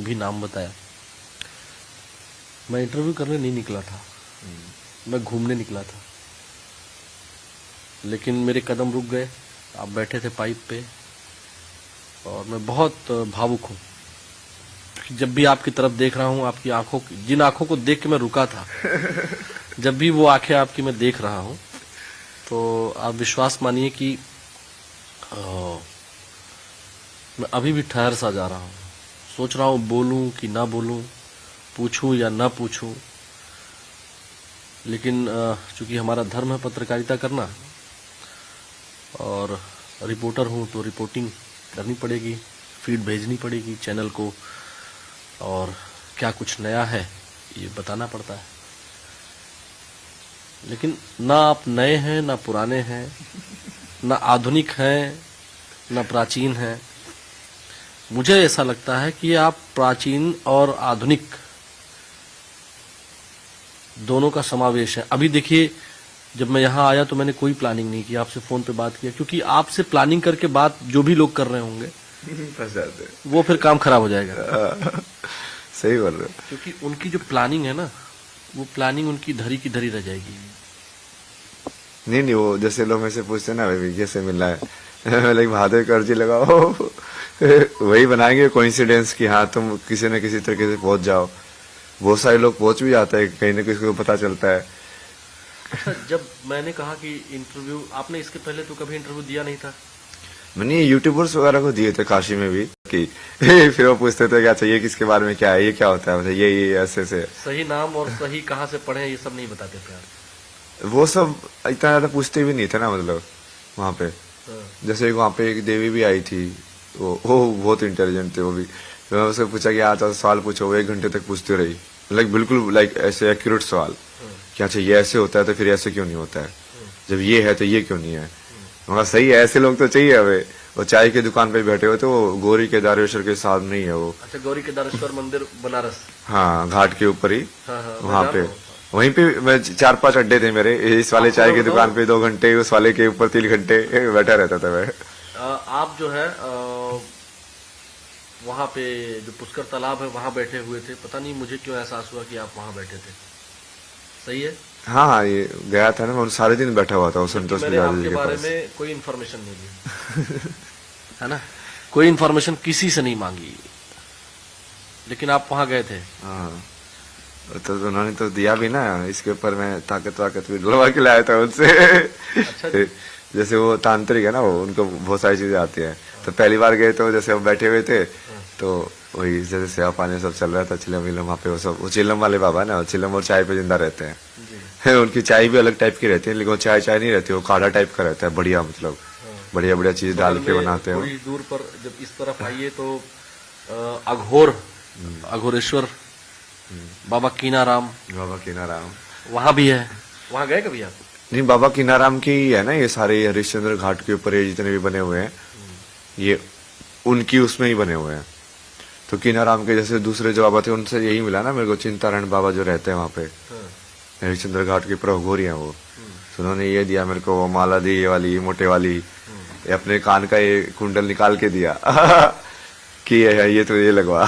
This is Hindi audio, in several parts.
भी नाम बताया। मैं इंटरव्यू करने नहीं निकला था, मैं घूमने निकला था, लेकिन मेरे कदम रुक गए। आप बैठे थे पाइप पे और मैं बहुत भावुक हूँ। जब भी आपकी तरफ देख रहा हूँ, आपकी आंखों, जिन आंखों को देख के मैं रुका था, जब भी वो आंखें आपकी मैं देख रहा हूँ, तो आप विश्वास मानिए कि मैं अभी भी ठहर सा जा रहा हूँ। सोच रहा हूँ बोलूं कि ना बोलूं, पूछूं या ना पूछूं, लेकिन चूंकि हमारा धर्म है पत्रकारिता करना और रिपोर्टर हूं तो रिपोर्टिंग करनी पड़ेगी, फीड भेजनी पड़ेगी चैनल को, और क्या कुछ नया है ये बताना पड़ता है। लेकिन ना आप नए हैं, ना पुराने हैं, ना आधुनिक हैं, ना प्राचीन हैं। मुझे ऐसा लगता है कि आप प्राचीन और आधुनिक दोनों का समावेश है। अभी देखिए, जब मैं यहाँ आया तो मैंने कोई प्लानिंग नहीं की, आपसे फोन पे बात किया, क्योंकि आपसे प्लानिंग करके बात जो भी लोग कर रहे होंगे फंस जाते, वो फिर काम खराब हो जाएगा। सही बोल रहे हो। क्योंकि उनकी जो प्लानिंग है ना, वो प्लानिंग उनकी धरी की धरी रह जाएगी। नहीं, वो जैसे लोग मेरे से पूछते हैं ना, भाई कैसे मिलना है, लाइक बहादुर की अर्जी लगाओ, वही बनाएंगे कोइंसिडेंस कि हाँ तुम किसी न किसी तरीके से पहुंच जाओ। बहुत सारे लोग पहुंच भी जाते हैं, कहीं ना किसी को पता चलता है। अच्छा, जब मैंने कहा कि इंटरव्यू, आपने इसके पहले तो कभी इंटरव्यू दिया नहीं था? मैंने यूट्यूबर्स वगैरह को दिए थे काशी में भी कि फिर वो पूछते थे क्या चाहिए, किसके बारे में, क्या है, ये क्या होता है, मतलब ये ऐसे से। सही नाम और सही कहाँ से पढ़े ये सब नहीं बताते थे आप? वो सब इतना ज्यादा पूछते भी नहीं थे ना, मतलब वहाँ पे। हाँ। जैसे वहाँ पे एक देवी भी आई थी, वो बहुत इंटेलिजेंट थे वो भी। तो मैं उससे पूछा कि आज सवाल पूछो, वो 1 घंटे तक पूछती रही, लाइक बिल्कुल लाइक ऐसे एक्यूरेट सवाल कि अच्छा ये ऐसे होता है तो फिर ऐसे क्यों नहीं होता है, जब ये है तो ये क्यों नहीं है। मगर सही है, ऐसे लोग तो चाहिए हमें। वो चाय की दुकान पे बैठे हुए थे, वो गौरी केदारेश्वर के साथ नहीं है वो। अच्छा, गौरी केदारेश्वर मंदिर बनारस। हाँ, घाट के ऊपर ही। हाँ, हाँ, वहाँ पे वहीं पे मैं 4-5 अड्डे थे मेरे, इस वाले चाय की दुकान पे 2 घंटे, उस वाले के ऊपर 3 घंटे बैठा रहता था मैं। आप जो है वहाँ पे जो पुष्कर तालाब है वहाँ बैठे हुए थे। पता नहीं मुझे क्यों एहसास हुआ कि आप वहाँ बैठे थे। सही है? हाँ, ये गया था ना, मैं सारे दिन बैठा हुआ था उस संतोष मैंने मिजाज जी आपके के बारे पास। में कोई इन्फॉर्मेशन नहीं ली है ना, कोई इन्फॉर्मेशन किसी से नहीं मांगी, लेकिन आप वहाँ गए थे। हाँ, तो उन्होंने तो दिया भी ना, इसके ऊपर मैं ताकत भी डलवा के लाया था उनसे। अच्छा जी। जैसे वो तांत्रिक है ना, वो उनको बहुत सारी चीजें आती हैं। तो पहली बार गए तो जैसे हम बैठे हुए थे, तो वही जैसे सेवा पानी सब चल रहा था, चिलम विलम वहाँ पे, वो सब वो चिलम वाले बाबा है ना, चिलम और चाय पे जिंदा रहते हैं। उनकी चाय भी अलग टाइप की रहती है, लेकिन वो चाय नहीं रहती, वो काढ़ा टाइप का रहता है, बढ़िया, मतलब बढ़िया बढ़िया चीज डाल के बनाते हैं। थोड़ी दूर पर जब इस तरफ आइए तो अघोरेश्वर बाबा कीनाराम वहाँ भी है। वहाँ गए कभी आप? नहीं, बाबा कीनाराम की ही है ना ये सारे, हरिश्चंद्र घाट के ऊपर ये जितने भी बने हुए हैं, ये उनकी उसमें ही बने हुए हैं। तो कीनाराम के जैसे दूसरे जो बाबा थे, उनसे यही मिला ना मेरे को, चिंतारण बाबा जो रहते हैं वहाँ पे, हरिश्चंद्र घाट के प्रभुगोरी हैं वो। तो उन्होंने ये दिया मेरे को, वो माला दी, ये वाली मोटे वाली, ये अपने कान का ये कुंडल निकाल के दिया कि ये तो ये लगवा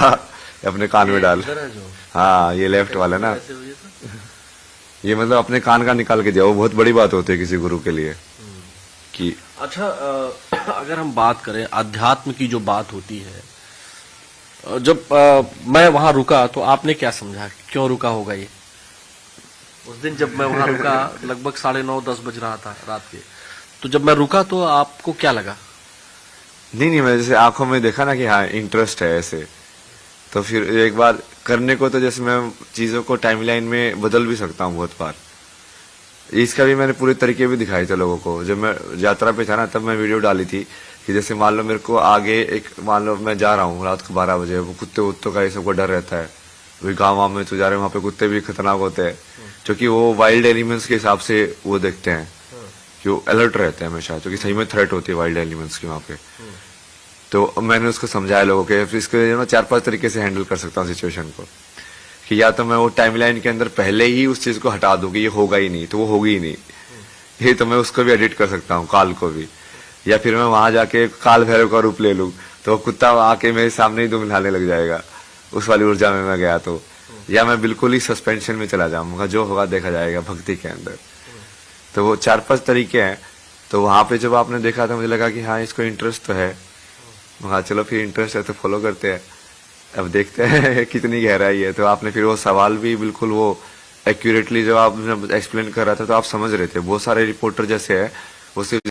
अपने कान में डाल। हाँ, ये लेफ्ट वाला ना, ये मतलब अपने कान का निकाल के दिया। वो बहुत बड़ी बात होती है किसी गुरु के लिए कि। अच्छा, अगर हम बात करें अध्यात्म की, जो बात होती है, जब मैं वहां रुका तो आपने क्या समझा, क्यों रुका होगा ये? उस दिन जब मैं वहां रुका लगभग 9:30-10 बज रहा था रात के, तो जब मैं रुका तो आपको क्या लगा? नहीं, मैं जैसे आंखों में देखा ना कि हाँ इंटरेस्ट है ऐसे, तो फिर एक बार करने को, तो जैसे मैं चीजों को टाइमलाइन में बदल भी सकता हूँ बहुत बार। इसका भी मैंने पूरे तरीके भी दिखाए थे लोगों को। जब मैं यात्रा पे था ना, तब मैं वीडियो डाली थी कि जैसे मान लो मेरे को आगे एक, मान लो मैं जा रहा हूँ रात को 12 बजे, वो कुत्ते उत्तों का ये सबको डर रहता है, वही गाँव में तो जा रहे हैं, वहाँ पे कुत्ते भी खतरनाक होते हैं, क्योंकि वो वाइल्ड एलिमेंट्स के हिसाब से वो देखते हैं कि वो अलर्ट रहते हैं हमेशा, क्योंकि सही में थ्रेट होती है वाइल्ड एलिमेंट्स की वहाँ पे। तो मैंने उसको समझाया लोगों के, फिर इसके मैं 4-5 तरीके से हैंडल कर सकता हूँ सिचुएशन को, कि या तो मैं वो टाइमलाइन के अंदर पहले ही उस चीज को हटा दूं कि ये होगा ही नहीं, तो वो होगी ही नहीं, ये तो मैं उसको भी एडिट कर सकता हूँ, काल को भी। या फिर मैं वहां जाके काल भैरव का रूप ले लूं, तो वो कुत्ता आके मेरे सामने ही दुम हिलाने लग जाएगा, उस वाली ऊर्जा में मैं गया तो, या मैं बिल्कुल ही सस्पेंशन में चला जाऊंगा, जो होगा देखा जाएगा भक्ति के अंदर। तो वो 4-5 तरीके हैं। तो वहां पे जब आपने देखा तो मुझे लगा कि हाँ इसको इंटरेस्ट तो है, हाँ चलो फिर इंटरेस्ट है तो फॉलो करते हैं, अब देखते हैं कितनी गहराई है। तो आपने फिर वो सवाल भी बिल्कुल वो एक्यूरेटली जब आपने एक्सप्लेन कर रहा था तो आप समझ रहे थे। बहुत सारे रिपोर्टर जैसे है वो सिर्फ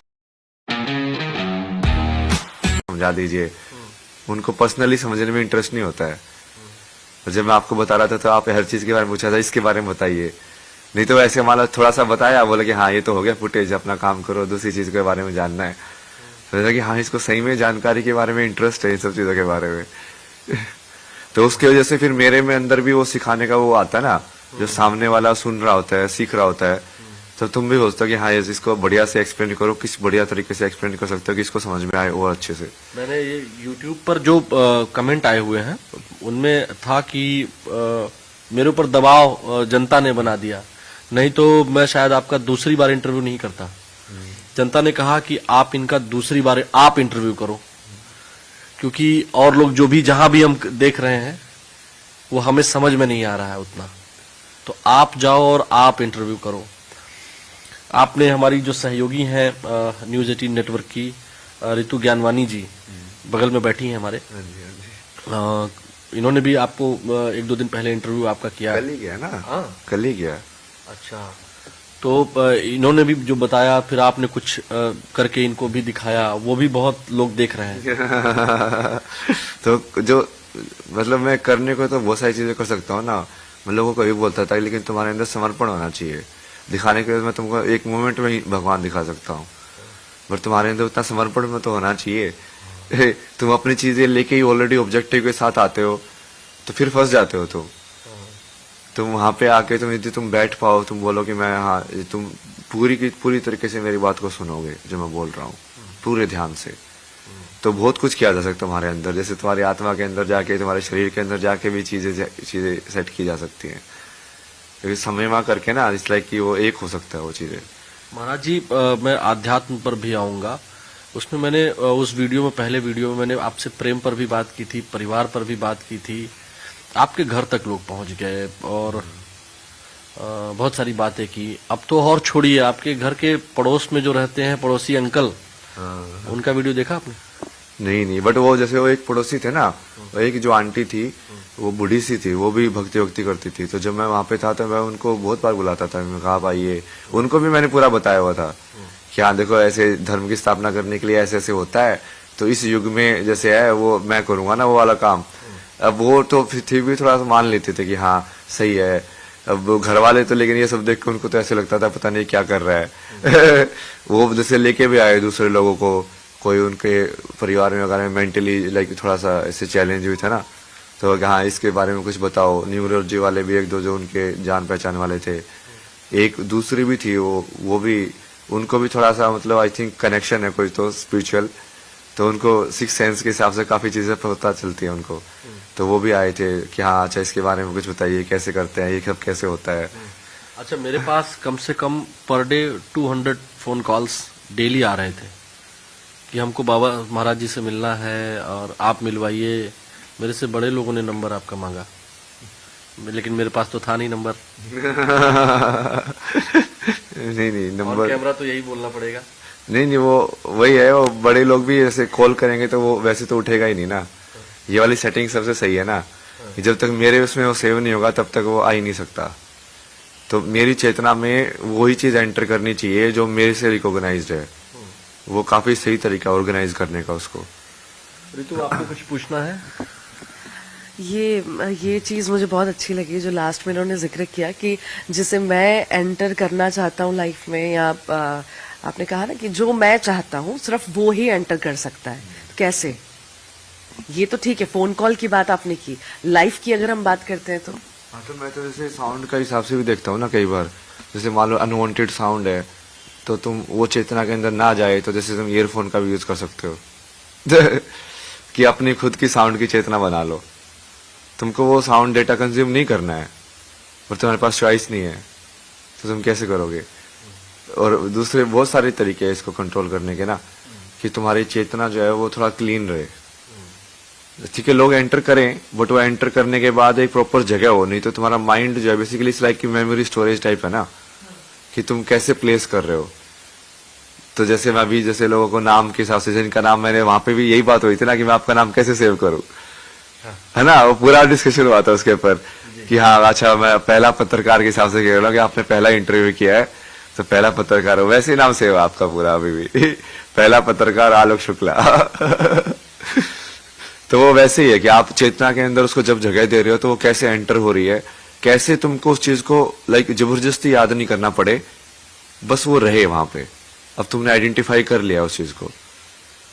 समझा दीजिए, उनको पर्सनली समझने में इंटरेस्ट नहीं होता है। और जब मैं आपको बता रहा था तो आप हर चीज के बारे में पूछा था, इसके बारे में बताइए, नहीं तो ऐसे हमारा थोड़ा सा बताया, बोले कि हाँ ये तो हो गया फुटेज, अपना काम करो, दूसरी चीज के बारे में जानना है। तो कि हाँ इसको सही में जानकारी के बारे में इंटरेस्ट है, इन सब चीजों के बारे में। तो उसकी वजह से फिर मेरे में अंदर भी वो सिखाने का वो आता है ना, जो सामने वाला सुन रहा होता है, सीख रहा होता है, तो तुम भी सोचते हो कि हाँ इसको बढ़िया से एक्सप्लेन करो, किस बढ़िया तरीके से एक्सप्लेन कर सकते हो कि इसको समझ में आए और अच्छे से। मैंने ये YouTube पर जो कमेंट आए हुए हैं उनमें था कि मेरे ऊपर दबाव जनता ने बना दिया, नहीं तो मैं शायद आपका दूसरी बार इंटरव्यू नहीं करता। जनता ने कहा कि आप इनका दूसरी बार आप इंटरव्यू करो, क्योंकि और लोग जो भी जहां भी हम देख रहे हैं वो हमें समझ में नहीं आ रहा है उतना, तो आप जाओ और आप इंटरव्यू करो। आपने हमारी जो सहयोगी हैं न्यूज़ 18 नेटवर्क की रितु ज्ञानवानी जी बगल में बैठी हैं हमारे, इन्होंने भी आपको 1-2 दिन पहले इंटरव्यू आपका किया। कल ही गया ना? हाँ कल ही गया। अच्छा, तो इन्होंने भी जो बताया, फिर आपने कुछ करके इनको भी दिखाया, वो भी बहुत लोग देख रहे हैं। तो जो मतलब मैं करने को तो बहुत सारी चीजें कर सकता हूँ ना, मैं लोगों को भी बोलता था, लेकिन तुम्हारे अंदर समर्पण होना चाहिए। दिखाने के लिए मैं तुमको एक मोमेंट में ही भगवान दिखा सकता हूँ, पर तुम्हारे अंदर उतना समर्पण में तो होना चाहिए। तुम अपनी चीजें लेके ही ऑलरेडी ऑब्जेक्टिव के साथ आते हो तो फिर फंस जाते हो। तुम वहां पे आके तुम यदि तुम बैठ पाओ, तुम बोलो कि मैं हाँ, तुम पूरी तरीके से मेरी बात को सुनोगे जो मैं बोल रहा हूँ पूरे ध्यान से, तो बहुत कुछ किया जा सकता है तुम्हारे अंदर। जैसे तुम्हारी आत्मा के अंदर जाके, तुम्हारे शरीर के अंदर जाके भी चीजें सेट की जा सकती हैं, क्योंकि समय करके ना इस लाइक कि वो एक हो सकता है वो चीजें। महाराज जी, मैं आध्यात्म पर भी आऊंगा। उसमें मैंने उस वीडियो में, पहले वीडियो में मैंने आपसे प्रेम पर भी बात की थी, परिवार पर भी बात की थी, आपके घर तक लोग पहुंच गए और बहुत सारी बातें की। अब तो और छोड़िए, आपके घर के पड़ोस में जो रहते हैं पड़ोसी अंकल, उनका वीडियो देखा आपने? नहीं, बट वो जैसे वो एक पड़ोसी थे ना, वो एक जो आंटी थी, वो बूढ़ी सी थी, वो भी भक्ति करती थी। तो जब मैं वहां पे था तो मैं उनको बहुत बार बुलाता था, मैं कहा भाई ये, उनको भी मैंने पूरा बताया हुआ था कि हाँ देखो ऐसे धर्म की स्थापना करने के लिए ऐसे ऐसे होता है, तो इस युग में जैसे है वो मैं करूंगा ना वो वाला काम। अब वो तो फिर भी थोड़ा सा मान लेते थे कि हाँ सही है। अब घर वाले तो, लेकिन ये सब देख के उनको तो ऐसे लगता था पता नहीं क्या कर रहा है। वो जैसे लेके भी आए दूसरे लोगों को, कोई उनके परिवार में अगर मेंटली लाइक थोड़ा सा ऐसे चैलेंज हुई था ना, तो हाँ इसके बारे में कुछ बताओ। न्यूरोलॉजी वाले भी 1-2 जो उनके जान पहचान वाले थे, एक दूसरी भी थी, वो भी, उनको भी थोड़ा सा मतलब आई थिंक कनेक्शन है कोई तो स्पिरिचुअल, तो उनको 6 सेंस के हिसाब से काफी चीजें पता चलती है उनको। तो वो भी आए थे कि हाँ अच्छा इसके बारे में कुछ बताइए, कैसे करते हैं ये सब, कैसे होता है। अच्छा, मेरे पास कम से कम per day 200 phone calls daily आ रहे थे कि हमको बाबा महाराज जी से मिलना है और आप मिलवाइए। मेरे से बड़े लोगों ने नंबर आपका मांगा, लेकिन मेरे पास तो था नहीं नंबर। नहीं नंबर, कैमरा तो यही बोलना पड़ेगा। नहीं वो वही है, वो बड़े लोग भी ऐसे कॉल करेंगे तो वो वैसे तो उठेगा ही नहीं ना। ये वाली सेटिंग सबसे सही है ना, जब तक मेरे उसमें वो सेव नहीं होगा तब तक वो आ ही नहीं सकता। तो मेरी चेतना में वही चीज एंटर करनी चाहिए जो मेरे से रिकॉग्नाइज्ड है, वो काफी सही तरीका ऑर्गेनाइज करने का उसको। रितु, आपको कुछ पूछना है? ये चीज मुझे बहुत अच्छी लगी जो लास्ट में इन्होंने जिक्र किया कि जिसे मैं एंटर करना चाहता हूँ लाइफ में, या आपने कहा ना कि जो मैं चाहता हूँ सिर्फ वो ही एंटर कर सकता है। कैसे? ये तो ठीक है, फोन कॉल की बात आपने की, लाइफ की अगर हम बात करते हैं तो हाँ, तो मैं तो जैसे साउंड का हिसाब से भी देखता हूँ ना, कई बार जैसे मान लो अनवांटेड साउंड है तो तुम वो चेतना के अंदर ना जाए, तो जैसे तुम ईयरफोन का भी यूज कर सकते हो। कि अपनी खुद की साउंड की चेतना बना लो। तुमको वो साउंड डेटा कंज्यूम नहीं करना है और तुम्हारे पास चॉइस नहीं है, तो तुम कैसे करोगे? और दूसरे बहुत सारे तरीके हैं इसको कंट्रोल करने के ना, कि तुम्हारी चेतना जो है वो थोड़ा क्लीन रहे। ठीक है, लोग एंटर करें, बट वो एंटर करने के बाद एक प्रॉपर जगह हो, नहीं तो तुम्हारा माइंड जो है बेसिकली इट्स लाइक की मेमोरी स्टोरेज टाइप है ना, कि तुम कैसे प्लेस कर रहे हो। तो जैसे मैं अभी जैसे लोगों को नाम के हिसाब से, जिनका नाम मैंने वहां पे भी यही बात हुई थी ना कि मैं आपका नाम कैसे सेव करूं, है ना, वो पूरा डिस्कशन हुआ था उसके ऊपर कि हाँ अच्छा मैं पहला पत्रकार के हिसाब से कह रहा हूँ कि आपने पहला इंटरव्यू किया है तो पहला पत्रकार हो, वैसे ही नाम सेव है आपका पूरा अभी भी पहला पत्रकार आलोक शुक्ला तो वो वैसे ही है कि आप चेतना के अंदर उसको जब जगह दे रहे हो तो वो कैसे एंटर हो रही है, कैसे तुमको उस चीज को लाइक जबरदस्ती याद नहीं करना पड़े, बस वो रहे वहां पे। अब तुमने आइडेंटिफाई कर लिया उस चीज को,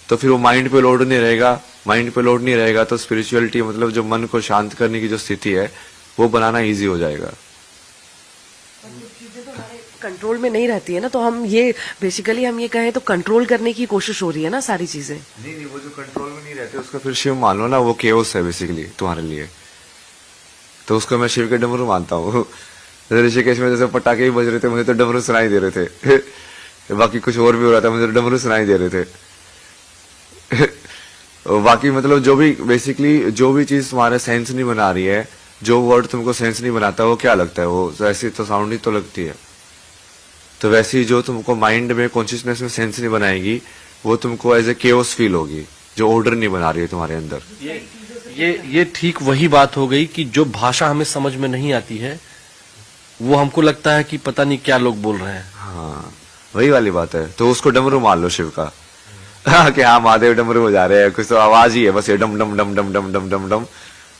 तो फिर वो माइंड पे लोड नहीं रहेगा, माइंड पे लोड नहीं रहेगा तो स्पिरिचुअलिटी मतलब जो मन को शांत करने की जो स्थिति है वो बनाना इजी हो जाएगा। कंट्रोल में नहीं रहती है ना, तो हम ये बेसिकली हम ये कहें तो कंट्रोल करने की कोशिश हो रही है ना सारी चीजें। नहीं वो जो कंट्रोल में नहीं रहते उसको फिर शिव मान लो ना, वो केओस है बेसिकली तुम्हारे लिए, तो उसको मैं शिव के डमरू मानता हूँ। ऋषिकेश में जैसे पटाखे ही बज रहे थे मुझे तो डमरू सुनाई दे रहे थे बाकी कुछ और भी हो रहा था मुझे तो डमरू सुनाई दे रहे थे बाकी मतलब जो भी बेसिकली जो भी चीज तुम्हारे सेंस नहीं बना रही है, जो वर्ड तुमको सेंस नहीं बनाता वो क्या लगता है, वो ऐसी तो साउंड ही तो लगती है। तो वैसे ही जो तुमको माइंड में कॉन्शियसनेस में सेंस नहीं बनाएगी वो तुमको एज ए केओस फील होगी, जो ऑर्डर नहीं बना रही है तुम्हारे अंदर। ये ठीक वही बात हो गई कि जो भाषा हमें समझ में नहीं आती है वो हमको लगता है कि पता नहीं क्या लोग बोल रहे हैं। हाँ वही वाली बात है, तो उसको डमरू मान लो शिव का कि हाँ महादेव डमरू हो जा रहे हैं, कुछ तो आवाज ही है बस, ये डम डम डम डम डम डम डम डम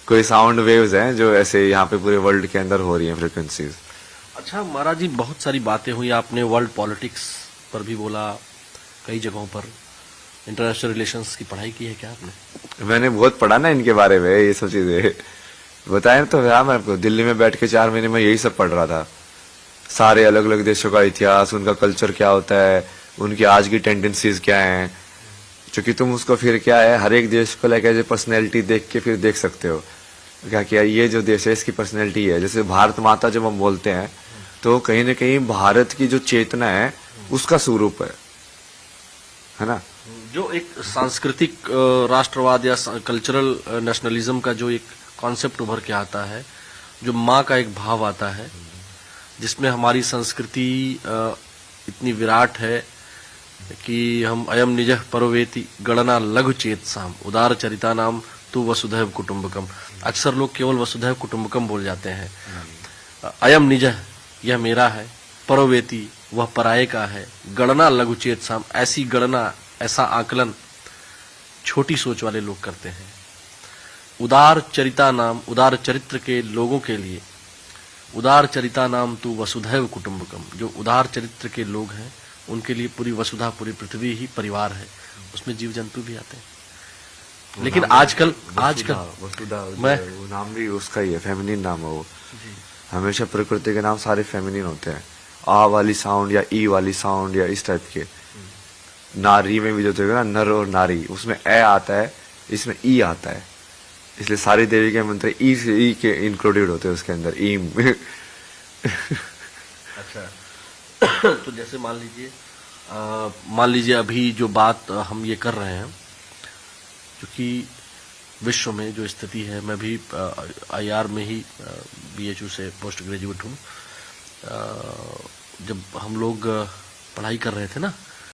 कोई साउंड वेव्स हैं जो ऐसे यहाँ पे पूरे वर्ल्ड के अंदर हो रही हैं फ्रिक्वेंसीज। अच्छा महाराज जी, बहुत सारी बातें हुई, आपने वर्ल्ड पॉलिटिक्स पर भी बोला, कई जगहों पर इंटरनेशनल रिलेशंस की पढ़ाई की है क्या आपने? मैंने बहुत पढ़ा ना इनके बारे में, ये सब चीजें बताया तो यार, मैं आपको दिल्ली में बैठ के 4 महीने में यही सब पढ़ रहा था, सारे अलग अलग देशों का इतिहास, उनका कल्चर क्या होता है, उनकी आज की टेंडेंसीज क्या हैं, क्योंकि तुम उसको फिर क्या है हर एक देश को लेकर पर्सनैलिटी देख के फिर देख सकते हो क्या क्या ये जो देश है इसकी पर्सनैलिटी है। जैसे भारत माता जब हम बोलते हैं तो कहीं ना कहीं भारत की जो चेतना है उसका स्वरूप है ना, जो एक सांस्कृतिक राष्ट्रवाद या कल्चरल नेशनलिज्म का जो एक कॉन्सेप्ट उभर के आता है, जो माँ का एक भाव आता है, जिसमें हमारी संस्कृति इतनी विराट है कि हम अयम निजः परोवेति गणना लघु चेत साम उदार चरिता नाम तू वसुधैव कुटुंबकम। अक्सर लोग केवल वसुधैव कुटुंबकम बोल जाते हैं। अयम निजः यह मेरा है, परोवेति वह पराये का है, गणना लघु चेत साम ऐसी गणना ऐसा आकलन छोटी सोच वाले लोग करते हैं। उदार चरिता नाम उदार चरित्र के लोगों के लिए उदार चरिता नाम तू वसुधैव कुटुंबकम, जो उदार चरित्र के लोग हैं उनके लिए पूरी वसुधा पूरी पृथ्वी ही परिवार है, उसमें जीव जंतु भी आते हैं। लेकिन आजकल वसुधा मैं वो नाम भी उसका ही है, फेमिनिन नाम है वो। हमेशा प्रकृति के नाम सारे फेमिनिन होते हैं, आ वाली साउंड या ई वाली साउंड या इस टाइप के। नारी में भी जो देखो ना नर और नारी, उसमें ए आता है, इसमें ई आता है, इसलिए सारी देवी के मंत्र ई से ई के इंक्लूडेड होते हैं उसके अंदर, ईम अच्छा तो जैसे मान लीजिए अभी जो बात हम ये कर रहे हैं, क्योंकि विश्व में जो स्थिति है, मैं भी आईआर में ही बीएचयू से पोस्ट ग्रेजुएट हूँ। जब हम लोग पढ़ाई कर रहे थे ना